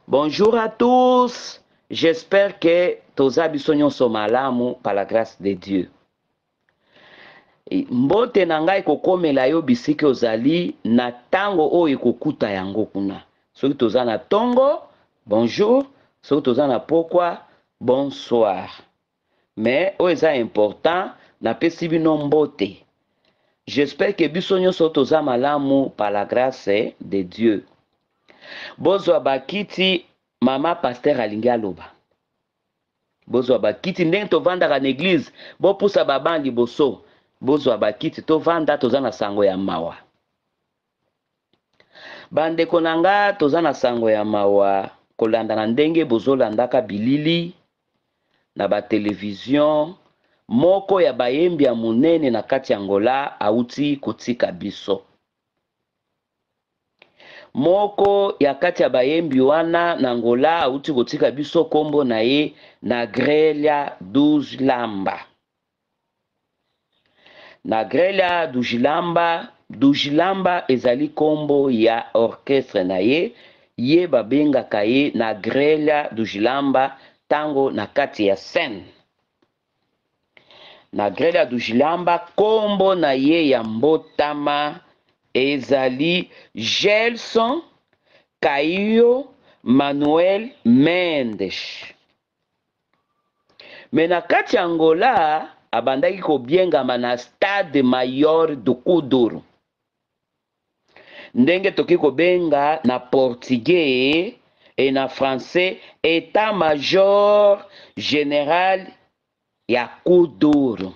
Bonjour à tous. J'espère que toza biso nyonso malamu par la grâce de Dieu. Mbote na ngai kokomela yo bisika ozali na tango oyo ekokuta yango kuna. Soki toza na tongo, bonjour. Soki toza na pokwa, bonsoir. Mais oyo eza important, napesi bino mbote. J'espère que biso nyonso toza malamu par la grâce de Dieu. Bozwa bakiti mama pasteur alingi aloba. Bozwa bakiti ndenge tovandaka na église, bopusa babandi liboso. Bozwa bakiti tovanda toza na sango ya mawa. Bandeko na nga toza na sango ya mawa kolanda na ndenge bozolandaka bilili na batelevizio moko ya bayembi ya monene na kati ya Angola auti kotika biso. Moko ya kati ya bayembi wana na Angola auti kotika biso kombo na ye Nagrelia Dujilamba. Nagrelia Dujilamba ezali kombo ya orchestre na ye, ye babengaka ye Nagrelia Dujilamba tango na kati ya scène. Nagrelia Dujilamba kombo na ye ya mbotama ezali Gelson Caio Manuel Mendes. Me na kati ya Angola abandaki kobiengama na Stade Mayor do Kuduru. Ndenge toki kobenga na portugais et na français État Major Général ya Kuduru.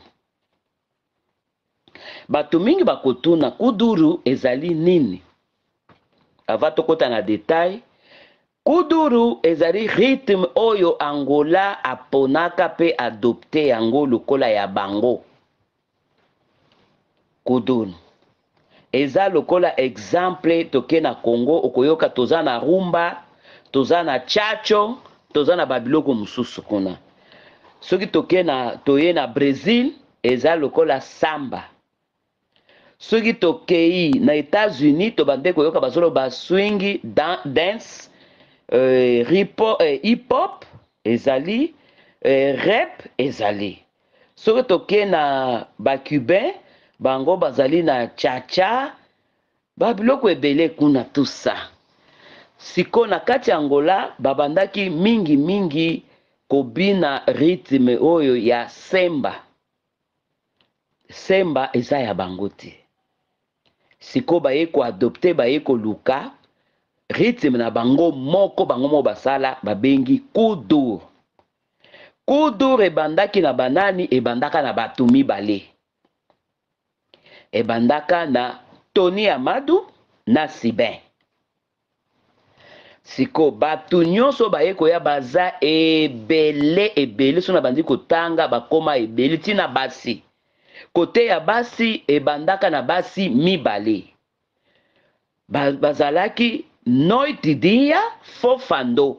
Bato mingi bakotuna Kuduru ezali nini? Ava tokota na detail. Kuduru ezali rythme oyo Angola aponaka pe adopte yango lokola ya bango. Kuduru eza lokola exemple toke na Congo okoyoka toza na rumba, toza na chacho, toza na babiloko mususu kuna. Soki toye na Brésil eza lokola samba. Soki tokei na États-Unis tobande koyoka bazolo ba swing dance, hip-hop ezali, rap ezali. Soki toke na ba Cubain bango bazali na cha-cha, babiloko ebele kuna tout ça. Siko na kati Angola babandaki mingi kobina rythme oyo ya semba. Semba eza ya bango te. Siko baye ko adopte baye ko luka rythme na bango moko basala babengi Kuduru. Kuduru ebandaki na banani ebandaka na batu mibale. Ebandaka na Tony Amadou na Sibin. Siko batu nyonso baye koya baza ebele so na bandi kotanga bakoma ebele tina basi. Kote ya basi ebandaka na basi mibale. Bazalaki Noitidia Fofando.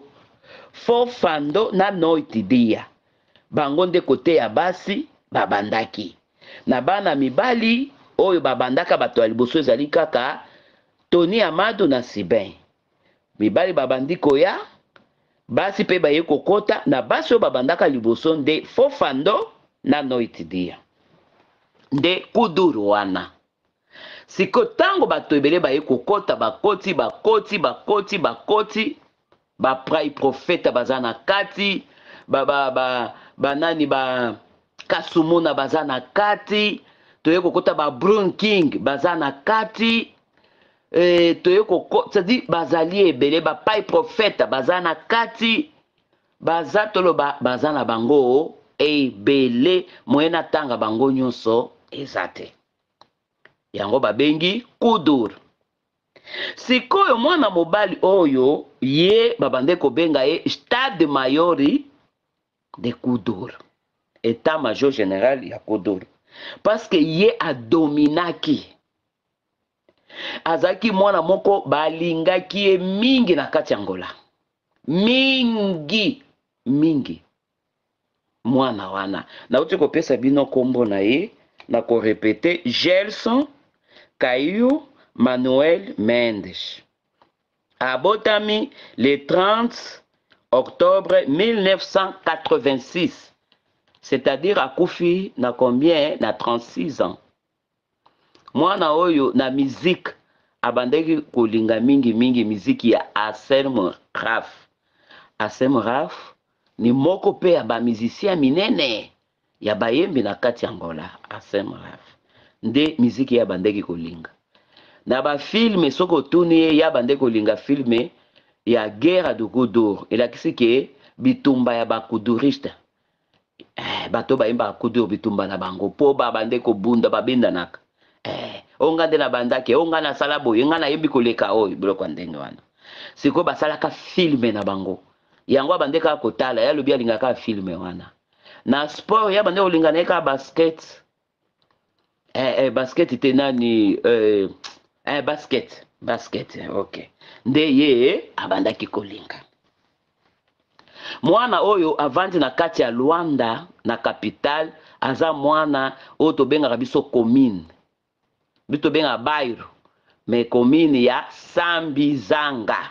Fofando na Noitidia. Bango nde kote ya basi babandaki. Na bana mibali oyo babandaka bato ya liboso ezali kaka Tony Amadou na Sibin. Mibali babandi koya, basi pe baye kokota na basi oyo babandaka liboso nde Fofando na Noitidia. Nde Kuduru wana. Siko tango bato ebele baye kokota bakoti baprai profeta baza na kati, banani ba Kasumuna baza na kati, toye kokota ba Brun King baza na kati, toye kokota di bazali ebele bapai profeta baza na kati, baza toloba baza na bango ebele moyena tanga bango nyonso ezate. Yango babengi Kuduru. Sikoyo mwana mobali oyo ye babande kobenga ye Stade Mayori de Kuduru. État Major Général ya Kuduru. Parce que ye adominaki. Azaki mwana moko balingaki ye mingi na kati Angola. Mingi. Mwana wana. Na uti kopesa bino kombo na ye na ko répéter Gelson Caio Manuel Mendes. abotami le 30 octobre 1986. C'est-à-dire akufi na combien? Na 36 ans. Mwana oyo na musique abandeki kolinga mingi miziki ya Asem Raf. Asem Raf ni moko pe ya ba musicien minene ya bayembi na kati Angola. Asem Raf nde miziki ya bandeki kolinga. Na ba filme soko tuni ya bandeki kolinga filme ya guerre de Kudur. Elakisi ke bitumba ya ba kuduriste. Bato bayemba kudur bitumba na bango po ba bandeko bunda babinda naka. Onga nde na bandaki onga na sala boye nga na yebi koleka oyo biloko ndenge wana siko basalaka filme na bango yango bandeka kotala ya lobi alingaka filme wana na sport ya bande olinga na ka basket basket te nani basket okay nde ye abandaki kolinga mwana oyo avandi na kati ya Luanda na capital aza mwana oyo tobengaka biso commune bito benga Bairo me commune ya Sambizanga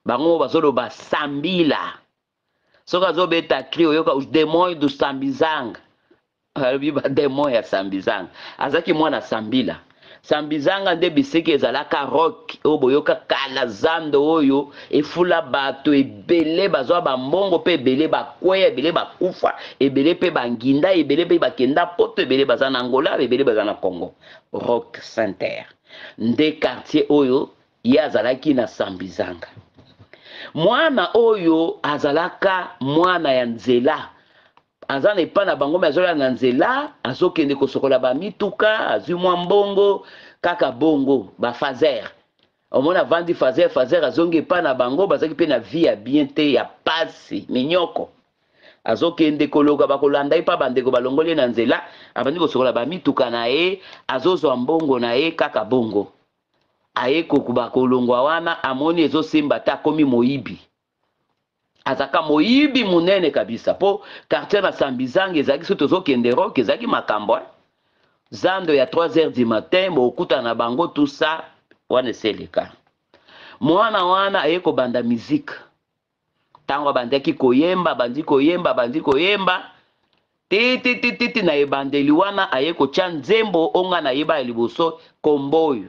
bango bazolo ba Sambila soka zo beta cri oyoka os demônios do Sambizanga alobi ba demônios ya Sambizanga azaki mwana Sambila Sambizanga nde biseke ezalaka rock oyo boyoka kala zando oyo efula bato ebele bazwa bambongo pe ebele bakweya ebele bakufa ebele pe banginda ebele pe bakenda poto ebele baza na Angola ebele baza na Congo rock center nde quartier oyo ye azalaki na Sambizanga mwana oyo azalaka mwana ya nzela aza na epa na bango me azola na nzela azokende kosokola bamituka azwi mwa mbongo kaka bongo bafazer omona vandi fazer azongi epa na bango bazaki mpe na vie ya bien te ya pasi minyoko azokende koloka bakolanda ye mpa bandeko balongoli na nzela abandi kosokola bamituka na ye azozwa mbongo na ye kaka bongo aye kokuba kolongwa wana amoni ezosimba te akomi moyibi azaka moyibi munene kabisa po quartier na Sambizanga ezalaki soki tozokende rock ezalaki makambo zando ya 3h du matin bokuta na bango tout ça wana eseleka mwana wana aye kobanda musique ntango abandaki koyemba bandi koyemba titi na ebandeli wana aye kotya nzembo onga na yeba ya liboso komboyo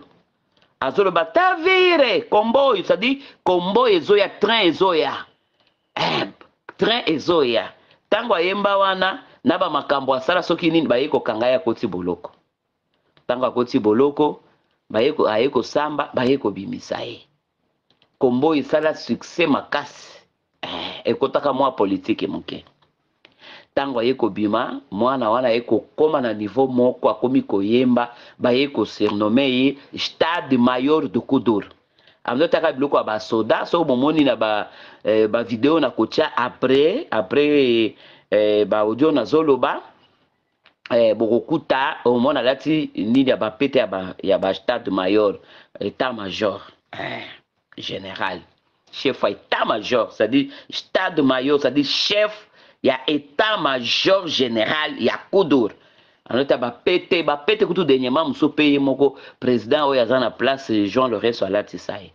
azoloba tavire komboyo c'est-à-dire komboyo ezoya train ezoya train ezoya ntango ayemba wana na bamakambo asala soki nini baye kokanga ye akoti boloko ntango akoti boloko aye kosamba baye kobimisa ye kombo esala succès makasi ekotaka mwa politike moke ntango aye kobima mwana wana aye kokoma na niveau moko akomi koyemba baye kosurnome ye Stade Mayor de Kudur amzotaka biloko ya basoda so bomoni na bavideo na kotya après baaudio nazoloba bokokuta omona alati nini ya bapete ya ba Stade Mayor état major général chef ya état major c'est-à-dire Stade Mayor c'est-à-dire chef ya état major général ya Kudur anota bapete kutu dernièrement muso peye moko président oyo aza na place Jean Lorenzo alati saye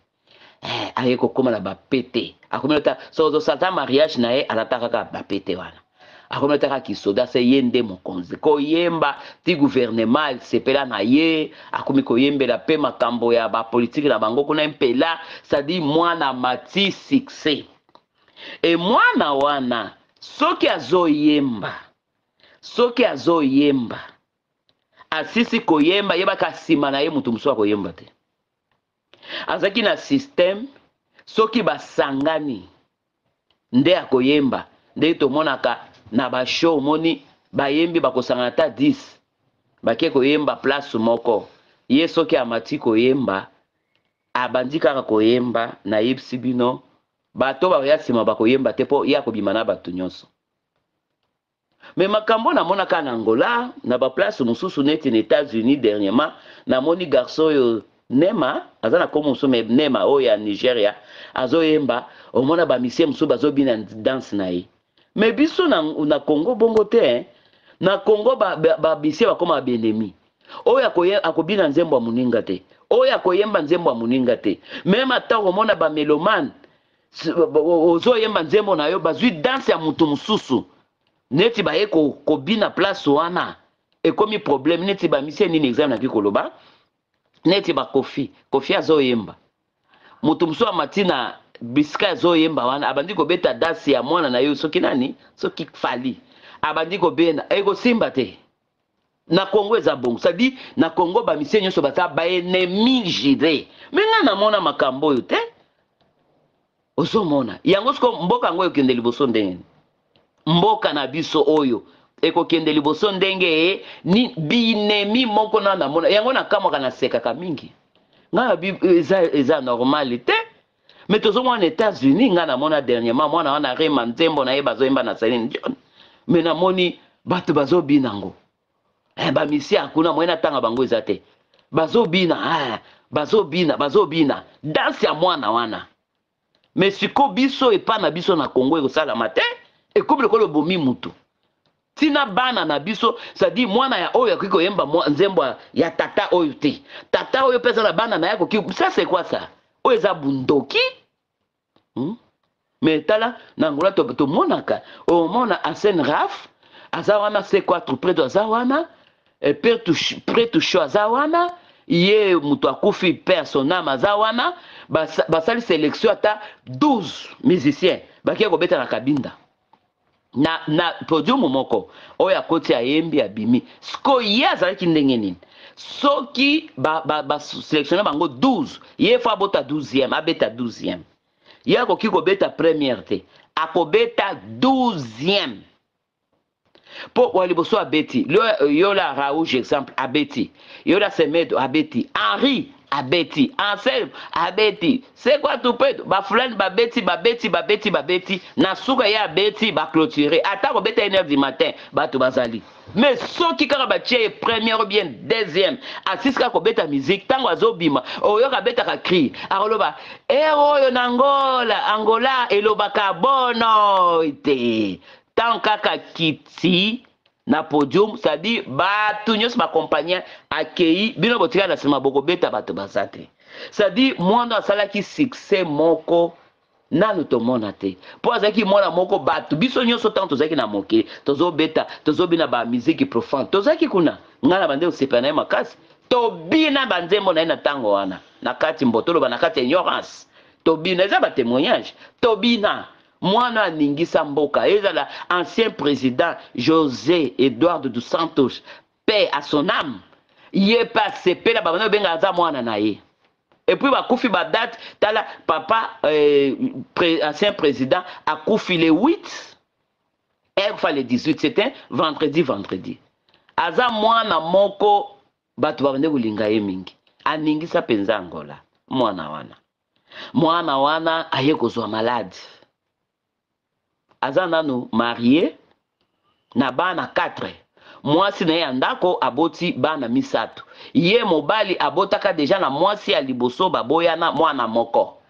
aye kokoma na bapete akomi lota so ozosala mariage na ye alataka kaka bapete wana akomi lotaka kisoda se ye nde mokonzi koyemba ti gouvernement esepela na ye akomi koyembela mpe makambo ya bapolitike na bango kuna mpela c'est-à-dire mwana mati succès e mwana wana soki azoyemba asisi koyemba yebaka nsima na ye mutu mosusu akoyemba te azaki na système soki basangani nde akoyemba nde tomonaka na bashow omoni bayembi bakosangana ta 10 bake koyemba place moko ye soki amati koyemba abandi kaka koyemba na yebisi bino bato bakoya nsima bakoyemba te mpo ye akobima na bato nyonso me makambo namonaka na Angola na baplace mosusu neti na États-Unis dernièrement namoni garçon oyo Nema aza na komo mosusu me Nema oyo ya Nigeria azoyemba omona bamisie mosusu bazobina danse na ye me biso na Congo bongo te na Congo bamisie bakoma babenemi oyo akobina nzembo ya moninga te oya koyemba nzembo ya moninga te. Même ata komona ba melomane ozo yemba nzembo na yo bazwi danse ya mutu mususu neti baye kobina place wana ekomi problème neti ba misie nini exemple na kikoloba neti ba kofi azoyemba mutu mususu amatina bisika azoyemba wana abandi kobeta danse ya mwana na yo soki nani soki fali abandi kobena ekosimba te. Na Congo eza bongo sadi na Congo ba misie nyonso baza ba ennemi juré menga na mona makambo yo te ozomona yango siko mboka yango ekende liboso ndenge mboka na biso oyo ekokende liboso ndenge ni binemi moko na mona yango na kamwaka na sekaka mingi nga eza normal te mais tozomona États-Unis nga na mona dernièrement mwana wana rema nzembo na ye bazoyemba na Celine Dion mais namoni bato bazobinango bamisi akuna moyena tanga bango eza te bazobina danse ya mwana wana mais siko biso epa na biso na Congo ekosalama te ekomi lokolo bomi mutu tina bana na biso sadi mwana ya oyo akoki koyemba nzembo ya tata oyo te tata oyo mpe eza na bana na ye akoki ça c'est quoi ça oyo eza bundoki mais tala na ngola tomonaka omona Arsène Raf aza wana C4 près aza wana près toucho aza wana ye mutu akufi personnam aza wana basali sélection ata 12 musiciens bakia kobeta na kabinda na podium moko oyo akoti ayembi abimi siko ye azalaki ndenge nini soki basélectionne bango 12 ye fo abota 12e abeta 12e ye akoki kobeta première te akobeta 12e po waliboso abeti yola Raouge exemple abeti yola Semedo abeti Henri abeti Anselme abeti c'est quoi tout peut bafulani babeti na suka ya abeti ba clôturer ata ko beta 1h du matin bato bazali mais soki kaka batie première ou bien deuxième asiska ko beta musique tango azobima oyo ka beta ka cri akoloba oyo na Angola elobaka bono ite tant kaka kiti na podium c'est-à-dire bato nyonso bacompagnien akei bino botika na nsima bokobeta bato baza te c'est-à-dire mwana asalaki succès moko nanu tomona te mpo azalaki mwana moko bato biso nyonso ntango tozalaki na mokili tozobina bamiziki profane tozalaki kuna ngai na bande kosepa na ye makasi tobina banzembo na ye na ntango wana na kati mbotoloba na kati ya ignorance tobina eza batémoignage tobina mwana aningisa mboka ezala ancien président José Eduardo dos Santos paix à son âme ye pa sepela babana benga aza mwana na ye et puis bakufi badate tala papa ancien président akufi le 8 enfin le 18 c'était vendredi aza mwana moko bato babande kolinga ye mingi aningisa penza Angola mwana wana aye kozwa malade aza nanu marié na bana 4 mwasi na ye ya ndako aboti bana 3 ye mobali abotaka deja na mwasi ya liboso baboyana mwana moko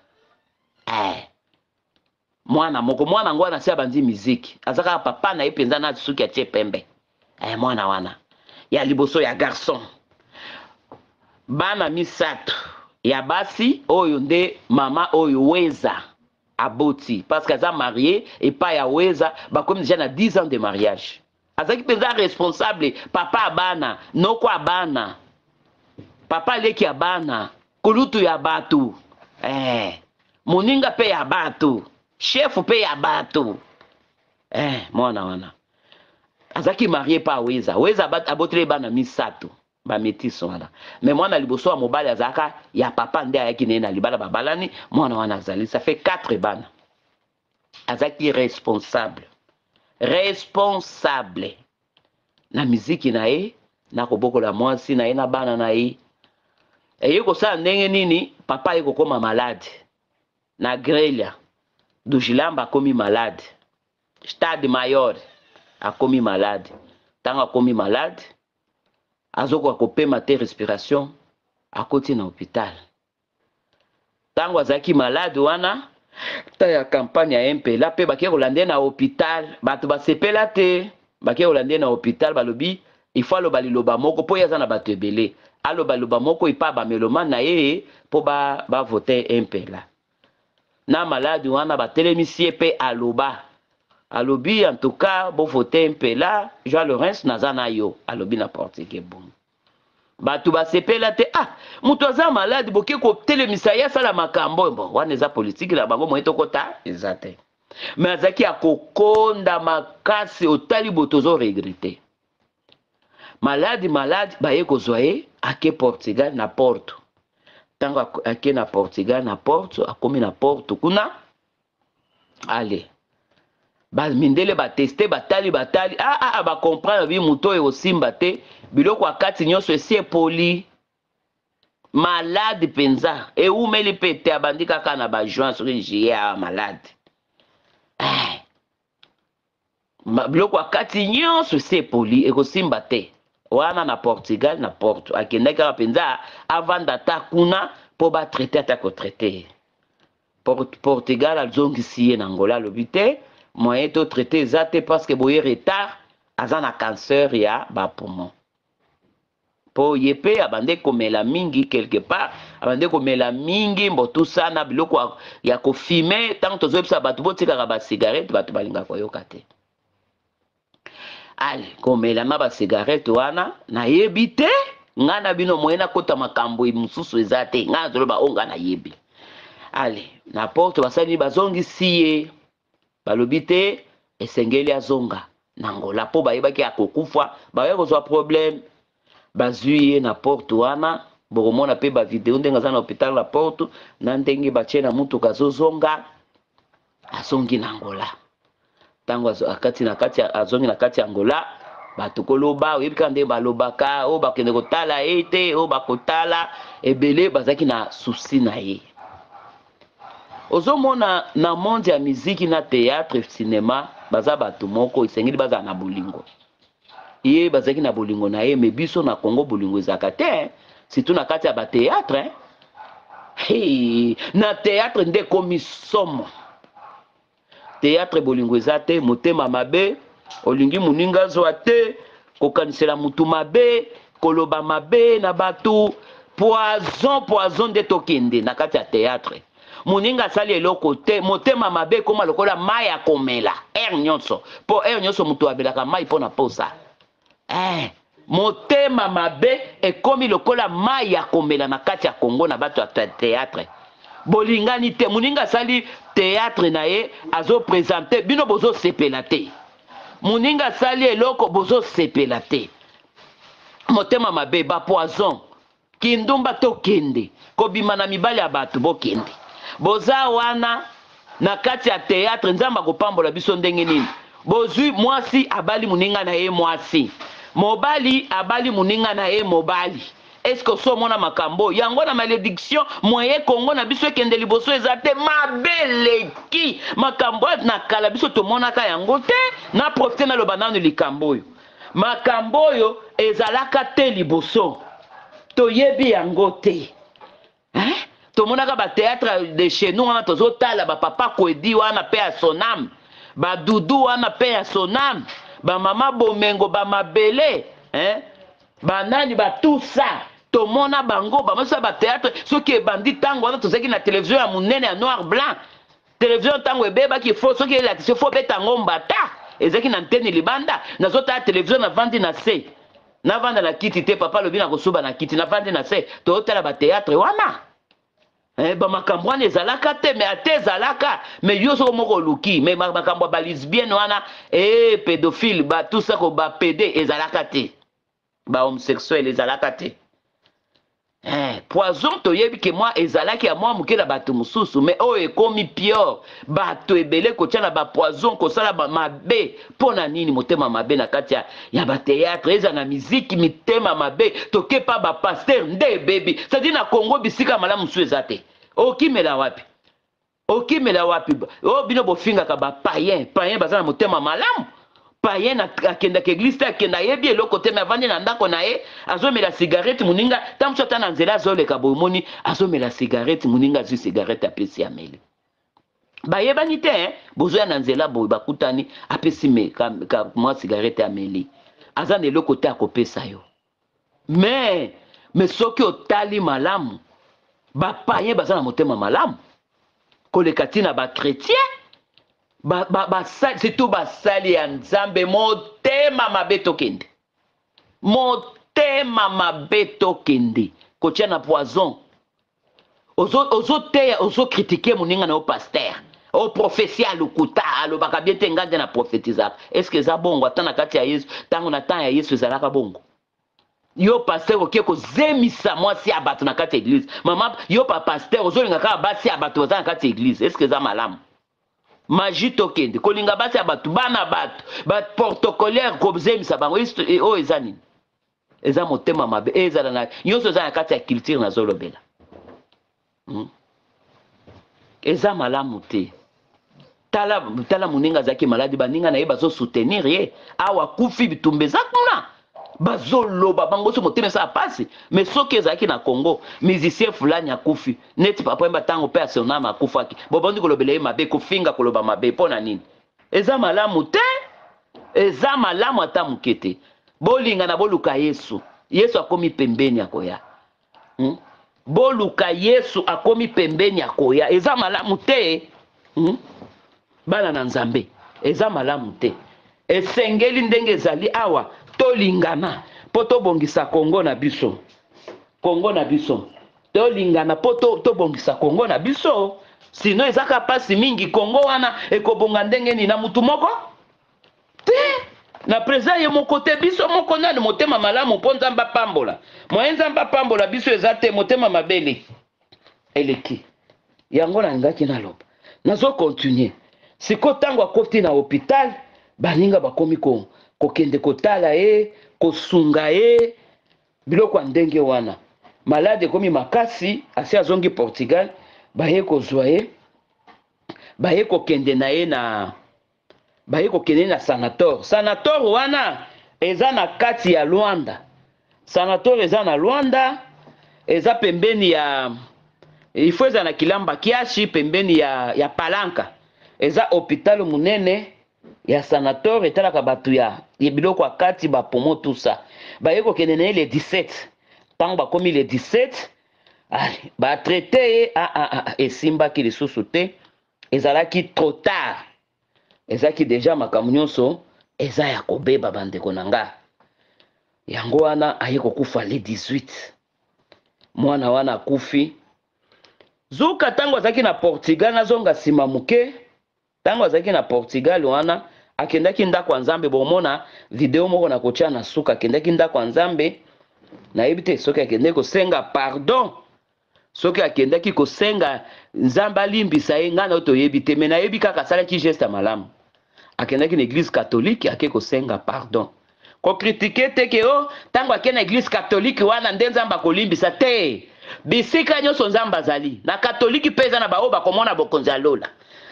mwana ngo wana si abandi miziki aza kaka papa na ye mpenza na suki atie pembe mwana wana ya liboso ya garçon bana 3 ya basi oyo nde mama oyo weza aboti parce qu'aza marié et pas ya weza bakomi déjà na 10 ans de mariage azaki penza responsable papa abana noko abana papa aleki abana kulutu ya bato moninga pe ya bato chef pe ya bato mwana wana azaki marié pa weza abotele bana 3 bamétisse wana mais mwana liboso ya mobali azalaka ya papa nde ayaki na ye na libala babalani mwana wana azali ça fait 4 bana azalaki responsable na miziki na ye na kobokola mwasi na ye na bana na ye eye kosala ndenge nini papa ye kokoma malade na Grelha do Gilamba akomi malade Stade Mayor akomi malade ntango akomi malade azokoka kopema te respiration akoti na hôpital ntango azalaki malade wana ta ya campagne ya MPLA mpe bakia kolande na hôpital bato basepela te bakia kolande na hôpital balobi il faut aloba liloba moko po yaza na bato ebele aloba liloba moko ipa ba melomane na ye po ba voter impela na maladi wana batelemisi ye pe aloba alobi en tout cas bo voter impela Jean Laurens naza na yo alobi na portugais bon bato basepela te moto aza maladi boke kotelemisa ye asala makambo bon wana eza politiki na bango moye tokota eza te me azalaki akokonda makasi otali boto ozoregrete maladi baye kozwa ye ake Portugal na Porto ntango ake na Portugal na Porto akomi na Porto kuna ale bamindele bateste batali bakomprendre bi moto oyo osimba te biloko akati nyonso esi epoli malade mpenza eumeli mpe te abandi kaka na bajuin soki juillet awa malade biloko akati nyonso esi epoli ekosimba te wana na Portugal na Porto akendaki kaka mpenza avanda ata kuna mpo batraite ata kotraite Portugal azongisi ye na Angola alobi te moyen to traité eza te parce que boye retard aza na cancer ya bapoumon po ye pe abande komela mingi quelque part abande komela mingi mbotusa na biloko ya kofime ntango tozoyebisa bato botikaka basigarete bato balingaka koyoka te ale komela na basigarete wana nayebi te ngai na bino moye nakota makambo mosusu eza te ngai nazoloba o ngai nayebi ale na Porto basali bazongisi ye balobi te esengeli azonga na Angola mpo bayebaki akokufa baye kozwa problème bazwi ye na Porto wana bokomona mpe bavideo ndenge aza na hôpital na Porto na ndenge batie na mutuka azozonga azongi na Angola ntango azongi na kati ya Angola bato koloba oyebi kaka ndenge balobaka oyo bakende kotala ye te oyo bakotala ebele bazalaki na susi na ye ozomona na monde ya miziki na théâtre cinéma baza bato moko esengeli bazala na bolingo ye bazalaki na bolingo na ye me biso na Congo bolingo ezalaka te surtout na kati ya batéâtre na théâtre nde ekomi somo théâtre bolingo eza te motema mabe olingi moninga azwa te kokanisela mutu mabe koloba mabe na bato poison nde tokende na kati ya théâtre moninga asali eloko te motema mabe ekoma lokola mai ya komela nyonso mpo nyonso moto abelaka mai mpo na posa motema mabe ekomi lokola mai ya komela na kati ya Congo na bato ya théâtre bolingani te moninga asali théâtre na ye azopresente bino bozosepela te moninga asali eloko bozosepela te motema mabe bapoison kindumba tokende kobima na mibali ya bato bokende boza wana na kati ya théâtre nzamba kopambola biso ndenge nini bozwi mwasi abali moninga na ye mwasi mobali abali moninga na ye mobali eske osomona makambo yango na malédiction moye Congo na biso ekende liboso eza te mabeleki makambo na kala biso tomonaka yango te na profite naloba nano likambo oyo makambo oyo ezalaka te liboso toyebi yango te tomonaka batéâtre de chez nous wana tozotala bapapa koedi wana mpe ya sonam badudu wana mpe ya sonam bamama bomengo bamabele banani batusa tomona bango bamosa batéâtre soki ebandi ntango wana tozalaki na télévision ya monene ya noir blanc télévision ntango ebebaki fo soki elakisi fo beta yango mbata ezalaki na nteni libanda nazotala télévision navandi na se navanda na kiti te papa lobi na kosuba na kiti navandi na se tozotala batéâtre wana bamakambo wana ezalaka te me ate ezalaka me yo soko moko oluki me makambo ya balisbienne wana pédophile batusako bapede ezalaka te bahomosexuel ezalaka te poison toyebi ke mwa ezalaki ya mwa moke na bato mosusu me oyo ekomi pure bato ebele kotia na bapoison kosala mabe mpo na nini motema mabe na kati ya batéâtre eza na miziki mitema mabe toke pa bapaster nde ebebi sadi na Congo bisika malamu mosusu eza te okimela wapi oyo bino bofingaka bapayen baza na motema malamu payen akendaka eglise te akenda ayebi eloko te me avandi na ndako na ye azomela cigarette moninga ntango mosusu ata na nzela azoleka boye omoni azomela cigarette moninga azwi cigarette apesi ameli bayebani te bozoya na nzela boye bakutani apesi mwa cigarette ameli aza na eloko te akopesa yo. Mais soki otali malamu bapaye baza na motema malamu koleka ti na bachrétien surtout basali ya nzambe motema mabe tokende, motema mabe tokende kotia na poison. Ozoteya ozokritike moninga na yo paster oprofesi ya lokuta alobaka bien te ngai nde na profetizaka. Eske eza bongo ata na kati ya Yesu ntango na temps ya Yesu ezalaka bongo? Yo paster okie kozemisa mwasi ya bato na kati ya eglise. Mama yo pa paster ozolinga kaka basi ya bato baza na kati ya eglise. Eske eza malamu? Maji tokende kolinga basi ya bato bana bato baportocolaire kozemisa bango oyo eza nini? Eza motema mabe ezala na nyonso eza na kati ya culture nazolobela. Eza malamu te. Tala moninga azalaki maladi baninga na ye bazosoutenir ye awa kufi bitumba eza kuna bazoloba bango so motema esa pasi. Mais soki ezalaki na Congo musicien fulani akufi neti papa yemba ntango mpe asionama akufaki bobondi kolobela ye mabe kofinga koloba mabe mpo na nini? Eza malamu te, eza malamu ata moke te. Bolinga na boluka Yesu. Yesu akomi pembeni akoya. Boluka Yesu akomi pembeni akoya. Eza malamu te. Bana na Nzambe eza malamu te. Esengeli ndenge ezali awa tolingana po tobongisa Kongo na biso. Kongo na biso tolingana po tobongisa Kongo na biso. Sino ezaka pasi mingi Kongo wana ekobonga ndenge ni na mutu moko te. Na président ye moko te biso moko nani motema malamu mpo Nzambe apambola. Moye Nzambe apambola biso eza te motema mabele eleki. Yango na ngaki naloba nazo continuer. Siko tango akoti na hôpital baninga bakomi kokende kotala ye kosunga ye biloko ndenge wana. Malade komi makasi asi azongi Portugal baye kozwa ye baye kokende na ye na baye kokende na sanator. Sanator wana eza na kati ya Luanda. Sanator eza na Luanda eza pembeni ya ifo eza na Kilamba Kiashi pembeni ya Palanka. Eza hôpital munene ya sanator etalaka batu ya biloko akati ba pomo tout ça. Baye kokende na ye le 17. Tango bakomi le 17 ba traité esimbaki lisusu te. Ezalaki trop tard. Ezaki deja makambo nyonso eza ya kobeba bandeko na nga. Yango wana aye kokufa le 18. Mwana wana akufi. Zuka tango azaki na Portugal nazonga sima muke. Tango azaki na Portugal wana akendaki ndako ya Nzambe bomona video moko na kotia na suka akendaki ndako ya Nzambe na yebite soki akendaki kosenga pardon. Soki akendaki kosenga Nzambe alimbisa ye ngana otoyebi te me na yebi kaka asalaki geste malamu. Akendaki na église catholique ake kosenga pardon. Ko critiquer te ke tango akenda na église catholique wana nde Nzambe akolimbisa te. Bisika nyonso Nzambe azali na catholique pe eza na bao bakomona bokonzi ya lola.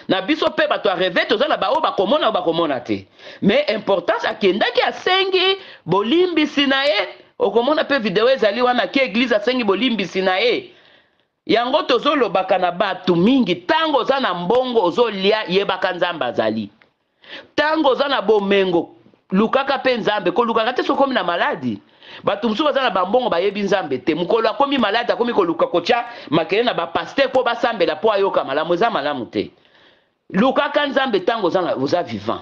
Na biso pe bato areve toza na bao bakomona te. Mais importance akendaki asengi bolimbisi na ye. Okomona pe video ezali wana ke église asengi bolimbisi na ye. Yango tozolobaka na batu mingi tango oza na mbongo ozolia yebaka Nzambe azali. Tango oza na bomengo lukaka pe Nzambe ko lukaka te sokomi na maladi. Batu musu baza na bambongo bayebi Nzambe te. Mukolo akomi maladi akomi koluka kocha makele na ba pasteur po basambela po ayoka malamu eza malamu te. Lukaka Nzambe tango oza vivant.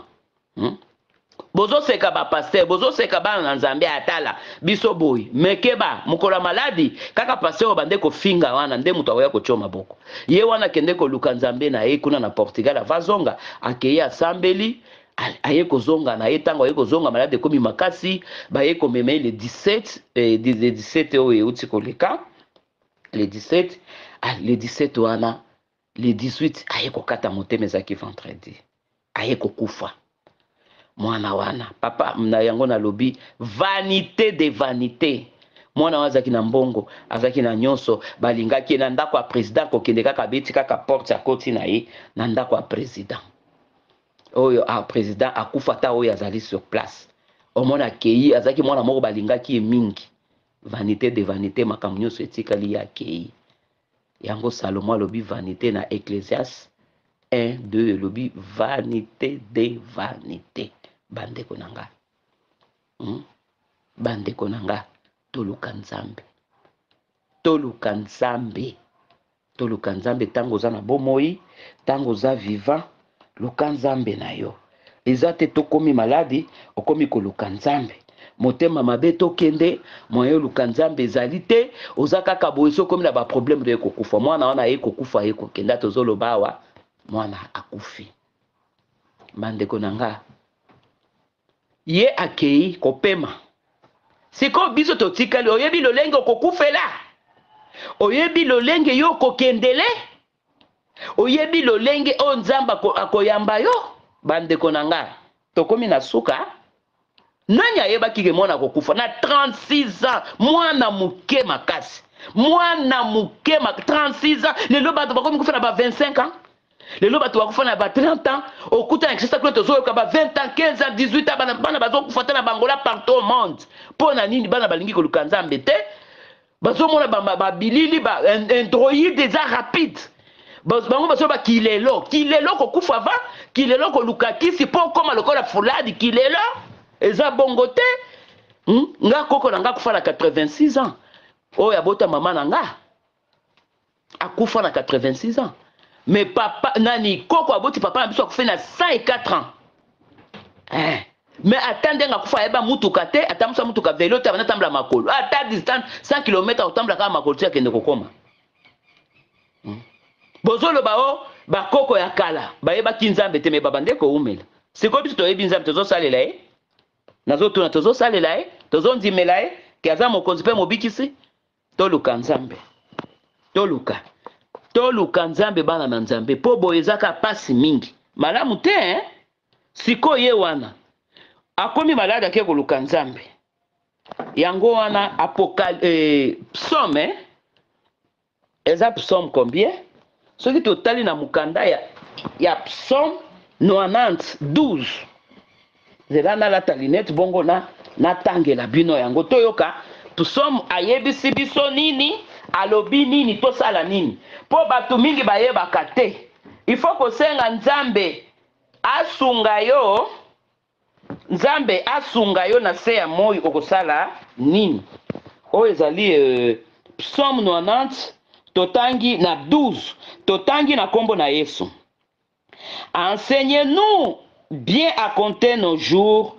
Bozo seka ba pasteur, bozo seka bana na Nzambe atala biso boy. Mekeba mukolo maladi kaka pasteur bande ko finga wana nde mutu akoya kochoma boko. Ye wana kende ko luka Nzambe na ye kuna na Portugal avazonga akeye asambeli aye kozonga na ye tango aye kozonga malade komi makasi baye komeme le 17 le 17 oyo euti koleka le 17 le 17 wana le 18 aye kokata motema ezaki vendredi aye kokufa mwana wana papa na yango na lobi vanité de vanité. Mwana wana azaki na mbongo azaki na nyonso balingaki na ndako ya président kokende kaka beti kaka porte ya koti na ye na ndako ya président oyo a président akufa ta oyo azali sur place omona kei azaki mwana moko balingaki mingi vanité de vanité makambo nyonso etikali ya kei yango Salomo alobi vanité na Ecclésiaste 1-2 lobi vanité de vanité bandeko na nga bandeko na nga toluka nzambe toluka nzambe toluka nzambe ntango oza na bomoi ntango oza vivant luka nzambe na yo eza te tokomi maladi okomi koluka nzambe motema mabe tokende moyo luka nzambe ezali te oza kaka boye so okomi na baproblème de kokufa mwana wana ye kokufa ye kokenda tozoloba awa mwana akufi bandeko na nga ye akei kopema sikoyo biso totikali oyebi lolenge okokufela oyebi lolenge yo okokendele oyebi lolenge oyo nzambe akoyamba yo bandeko na nga tokomi na suka nani ayebaki ke mwana kokufa na 36 ans mwana moke makasi mwana moke 36 ans lelo bato bakomi kufa na ba 25 ans lelo bato bakufa na ba 30 ans okuta na kisa kule tozoyoka ba 20 ans 15 ans 18 ans bana bazokufa te na bangola partout au monde mpo na nini bana balingi koluka nzambe te bazomona babilili baandroïde eza rapide bango bazoba kilelo kokufa va kilelo koluka kisi mpo okoma lokola fuladi kilelo eza bongo te nga koko na nga kufa na 86 ans oyo abota mama na nga akufa na 86 ans mais papa nani koko aboti papa na biso akufa na 104 ans mais ata ndenge akufa ayeba mutuka te atambusa mutuka velo te abanda tambola makolo ata distance 100 km otambola kaka makolo ti akende kokoma bozoloba o bakoko ya kala bayebaki nzambe te me babande koumela sikoyo biso toyebi nzambe tozosalela ye nazotuna tozosalela ye tozondimela ye ke aza mokonzi mpe mobikisi toluka nzambe toluka nzambe bana na nzambe mpo boye ezaka pasi mingi malamu te sikoyo ye wana akomi maladi ake koluka nzambe yango wana psaume eza psaume combien soki totali na mokanda ya psaume 90 zela nalata linete bongo natangela bino yango toyoka psaume ayebisi biso nini alobi nini tosala nini mpo bato mingi bayebaka te ifo kosenga nzambe asunga yo na se ya moi okosala nini oyo ezali psaume 90 totangi na 12 totangi na kombo na Yesu. Enseignez-nous bien à compter nos jours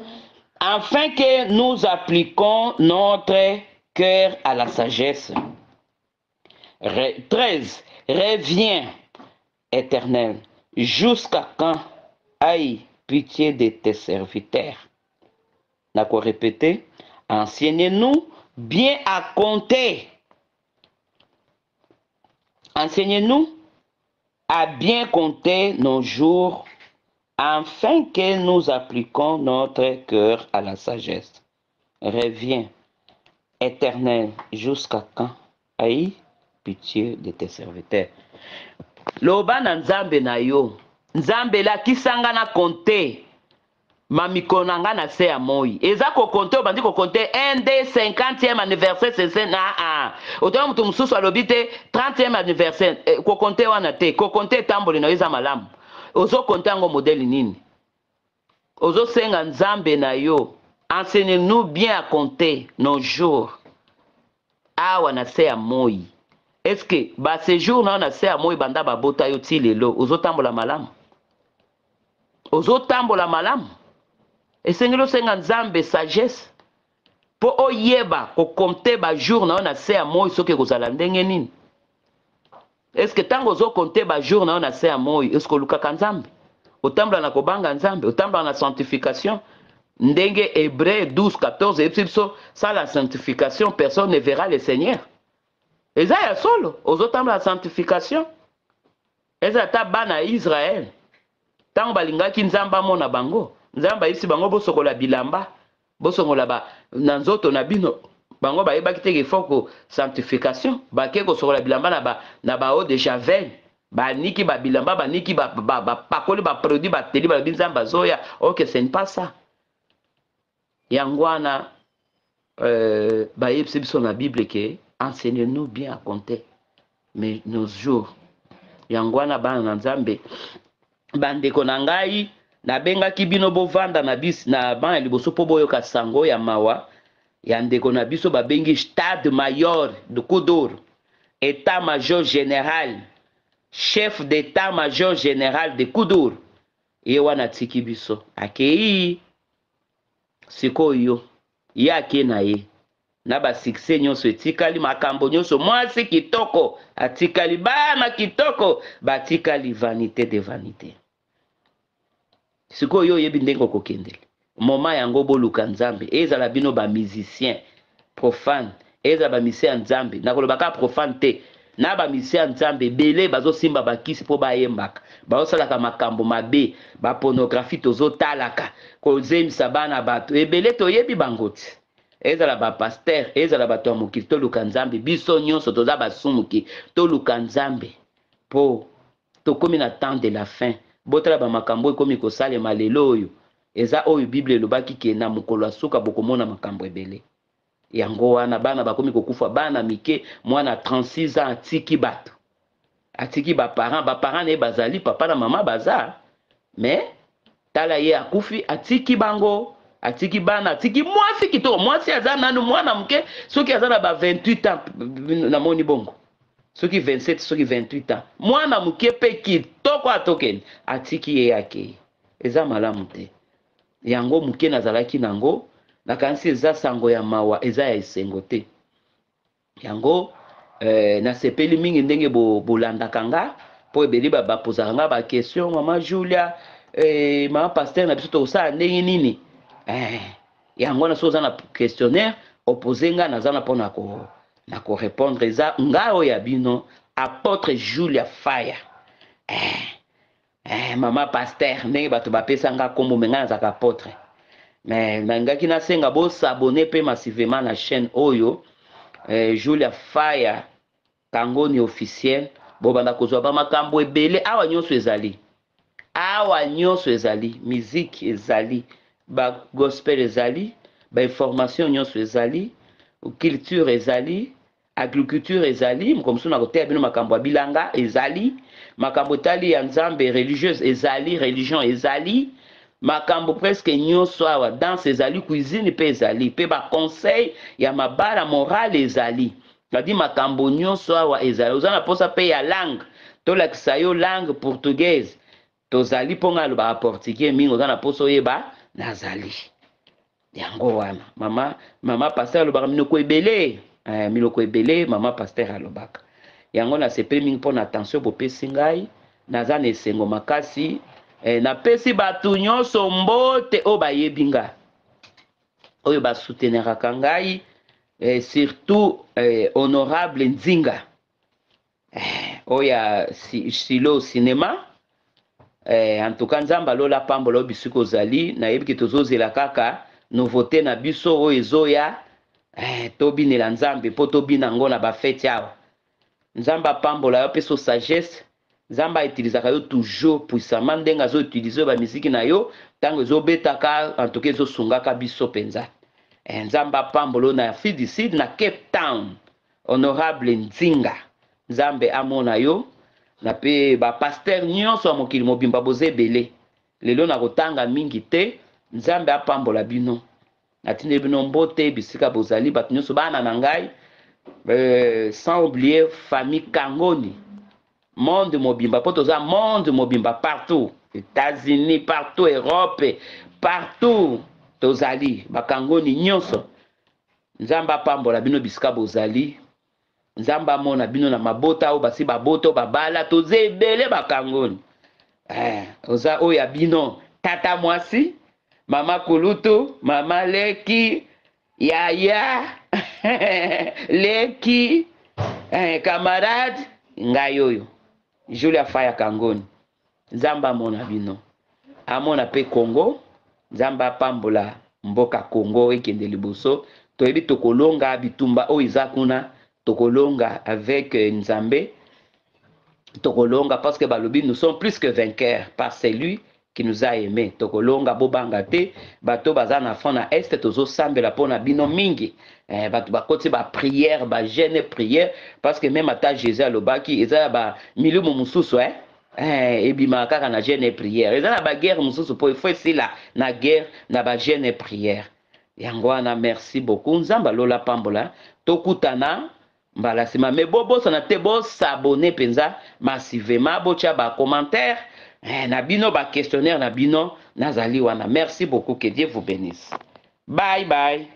afin que nous appliquions notre cœur à la sagesse. 13. Reviens, Éternel, jusqu'à quand? Aie pitié de tes serviteurs. D'accord, répéter. Enseignez-nous bien à compter. Enseignez-nous à bien compter nos jours afin que nous appliquions notre cœur à la sagesse. Reviens, Éternel, jusqu'à quand? Aie pitié de tes serviteurs. Loba na nzambe na yo, nzambe la kisanga na compter mamiko na nga na se ya moi. Eza ko compter obandi ko compter 50e anniversaire c'est na otoya mutu mususu alobi te 30e anniversaire ko compter wana te ko compter tamboli na eza malamu. Ozo compter ngo modèle nini? Ozo senga nzambe na yo. Enseignez-nous bien à compter nos jours. Awa na se ya moi. Est-ce que ba séjour na se ya moi banda ba bota yo ti lelo ozo tambola malamu? Ozo tambola malamu? Esengelo senga nzambe sagesse po oyeba ko compter ba jour na se ya moi soki kozala ndenge nini? Est-ce que tango ozo compter ba jour na se ya moi est-ce que lukaka nzambe? Otambola na kobanga nzambe, otambola na sanctification. Ndenge Hébreu 12-14 epsiso sans la sanctification personne ne verra le Seigneur. Eza ya solo ozotambola na sanctification. Eza ta bana Israël. Tango balingaki nzamba mona bango. Nzamba isi bango bosokola bilamba. Bosokola ba na nzoto na bino. Bango bayebaki te ifoko sanctification. Bake kosokola bilamba na ba eau de javel. Baniki ba bilamba baniki ba pakoli ba produit ba teli ba binzamba zoya. OK, ce n'est pas ça. Yangwana bayebisi biso na Bible ke enseignez-nous bien à compter mais nos jours. Yangwana bana na nzambe bandeko na ngai nabengaki bino bovanda na bis na bana liboso po boyoka sango ya mawa ya ndeko na biso babengi stade mayor de Koudour, état-major général, chef d'état-major général de Koudour. Ye wana tiki biso akei sikoyo ye ake na ye na ba succès nyonso etikali makambo nyonso mwasi kitoko atikali bana kitoko batikali vanité de vanité. Sikoyo yebi ndenge kokendele moma yango boluka nzambe ezala bino ba musicien profane ezala ba musicien nzambe nakoloba ka profane te na ba musicien nzambe belé bazosimba bakisi po bayembaka baosalaka makambo mabe ba pornographie tozotalaka kozemisa bana bato ebele toyebi bango ti ezala ba pasteur ezala bato ya mokili toluka nzambe biso nyonso toza basumuki toluka nzambe po tokomi na temps de la fin botala ba makambo ekomi kosalema lelo oyo eza oyo Bible elobaki ke na mokolo asuka bokomona makambo ebele yango wana bana bakomi kokufa bana mike mwana 36 ans atiki bato atiki baparent ne bazali papa na mama baza mais tala ye akufi atiki bango atiki bana atiki mwasi kitoko mwasi aza nanu mwana muke soki aza na ba 28 ans na moni bongo soki 27 soki 28 ans mwana muke pe kitoko atokeni atiki ye yake eza malamu te yango muke nazalaki nango nakanisi eza sango ya mawa eza ya esengo te yango nasepeli mingi ndenge bolandaka nga po ebeli bapozaka nga bakestion mama Julia mama pasteur na biso tokosala ndenge nini yango na so oza na questionnaire opose nga naza na mpo na korépondre eza nga oyo ya bino apôtre Julia Faya mama pasteur ndenge bato bapesa nga kombo me nga nazaka apôtre mais nangaki nasenga bosabone mpe massivement na chaîne oyo Julia Faya Kangoni officiel bobanda kozwa ba makambo ebele awa nyonso ezali musique ezali ba gospel ezali ba information nyonso ezali culture ezali agriculture ezali mokomso na koteya bino makambo ya bilanga ezali makambo tali ya nzambe religieuse ezali religion ezali makambo presque nyonso awa danse ezali cuisine pe ezali pe ba conseil ya mabala morale ezali kadi makambo nyonso awa ezali oza na posa pe ya langue tolakisa yo langue portugaise tozali mpo nga alobaka portugais mingi oza na posa oyeba nazali yango wana mama pasteur alobaka miloko ebele mama pasteur alobaka yango nasepeli mingi mpo na attention bopesi ngai naza na esengo makasi napesi bato nyonso mbote oyo bayebi nga oyo basouteneraka ngai surtout honorable Nzinga oya silo cinéma en tout cas nzambe alola pambola oyo bisika ozali nayebi ke tozozela kaka nouveauté na biso oyo ezoya tobinela nzambe mpo tobina yango na bafete awa nzambe apambola yo peso sagesse nzambe autilisaka yo toujours puissamment ndenge azoutilize yo bamisiki na yo ntango ezobetaka en tout cas ezosungaka biso mpenza nzambe apambola na Afrique du Sud na Cape Town honorable Nzinga nzambe amona yo na pe bapaster nyonso ya mokili mobimba boza ebele lelo na kotanga mingi te nzambe apambola bino natindeli bino mbote bisika bozali bato nyonso bana na ngai sans oublier famille Kangoni monde mobimba po toza monde mobimba partout États-Unis partout Europe partout tozali bakangoni nyonso nzambe apambola bino bisika bozali nzambe amona bino na mabota oyo basi babota oyo babala toza ebele bakangoni oza oyo ya bino tata mwasi mama Kulutu mama Leki yaya Leki camarade ngai oyo Julia Faya Kangoni nzambe amona bino amona pe Congo nzambe apambola mboka Congo ekende liboso toyebi tokolonga bitumba oyo eza kuna tokolonga avec nzambe tokolonga parce que balobi nous sommes plus que vainqueurs par celui qui nous a aimé tokolonga bobanga te bato baza na fond na est tozosambela mpona bino mingi bato bakoti baprière bagene prière parce que même ata Jésus alobaki eza ya bamilimu mosusu ebimaka kaka na gene prière eza na baguerre mosusu po ifo esila na guerre na bagene prière yango wana merci beaucoup nzamba lola pambola tokutana mbala sima me bobosana te bosabone mpenza massivement botya bacommentaire na bino questionnaire na bino nazali wana. Merci beaucoup, que Dieu vous bénisse. Bye bye.